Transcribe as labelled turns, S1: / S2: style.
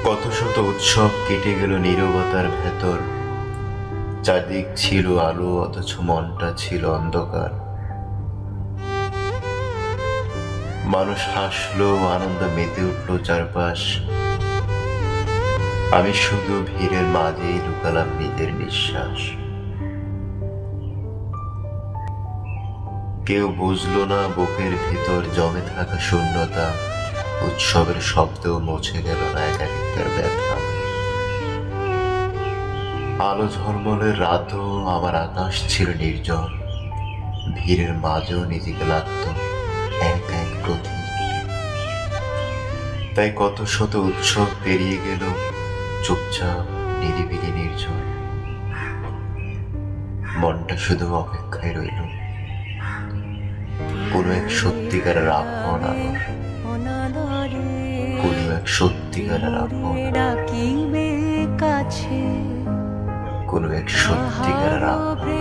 S1: কত শত উৎসব কেটে গেল নীরবতার ভেতর। চারদিক ছিল আলো, অথচ মনটা ছিল অন্ধকার। মানুষ হাসলো, আনন্দ মেতে উঠলো চারপাশ। আমি শুধু ভিড়ের মাঝেই লুকালাম নিজের নিঃশ্বাস। কেউ বুঝলো না বুকের ভিতর জমে থাকা শূন্যতা। উৎসবের শব্দেও মুছে গেল না একাকিত্বের ব্যথা। আলো ঝলমলের রাতও আমার আকাশ ছিল নির্জন। ভিড়ের মাঝেও নিজেকে লাগত এক এক প্রতীক। তাই কত শত উৎসব পেরিয়ে গেল চুপচাপ, নিরিবিলি, নির্জন। মনটা শুধু অপেক্ষায় রইল কোনো এক সত্যিকারের আপন আলোর, কোনো এক সত্যিকারের আপন,
S2: ডাকিবে কাছে,
S1: কোনো এক সত্যিকারের আপন।